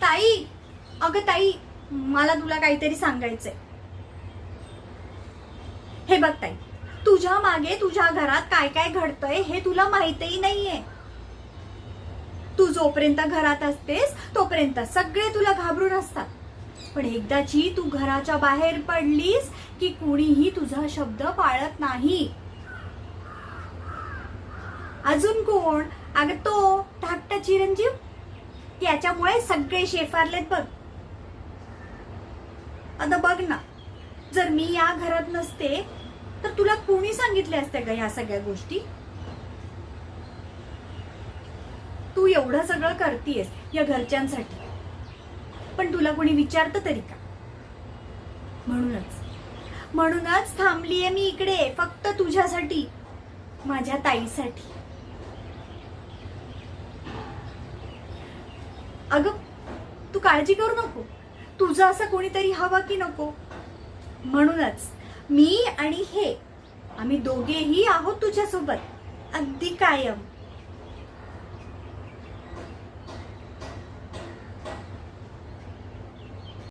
ताई, अगं ताई, मला तुला काहीतरी सांगायचंय. हे बघ ताई, तुझ्या मागे तुझ्या घरात काय काय घडतंय हे तुला माहितही नाहीये. तू जोपर्यंत घरात असतेस तोपर्यंत सगळे तुला घाबरून असतात, पण एकदाची तू घराच्या बाहेर पडलीस की कुणीही तुझा शब्द पाळत नाही. अजून कोण? अगं तो धाकटा चिरंजीव, त्याच्यामुळे सगळे शेफारलेत बघ. आता बघ ना, जर मी या घरात नसते तर तुला कोणी सांगितले असते का ह्या सगळ्या गोष्टी? तू एवढं सगळं करतेस या घरच्यांसाठी, पण तुला कोणी विचारतं तरी का? म्हणूनच थांबलीये मी इकडे, फक्त तुझ्यासाठी, माझ्या ताईसाठी. अगं तू काळजी करू नको, तुझं असं कोणीतरी हवं की नको. म्हणूनच मी आणि हे, आम्ही दोघेही आहोत तुझ्यासोबत, अगदी कायम.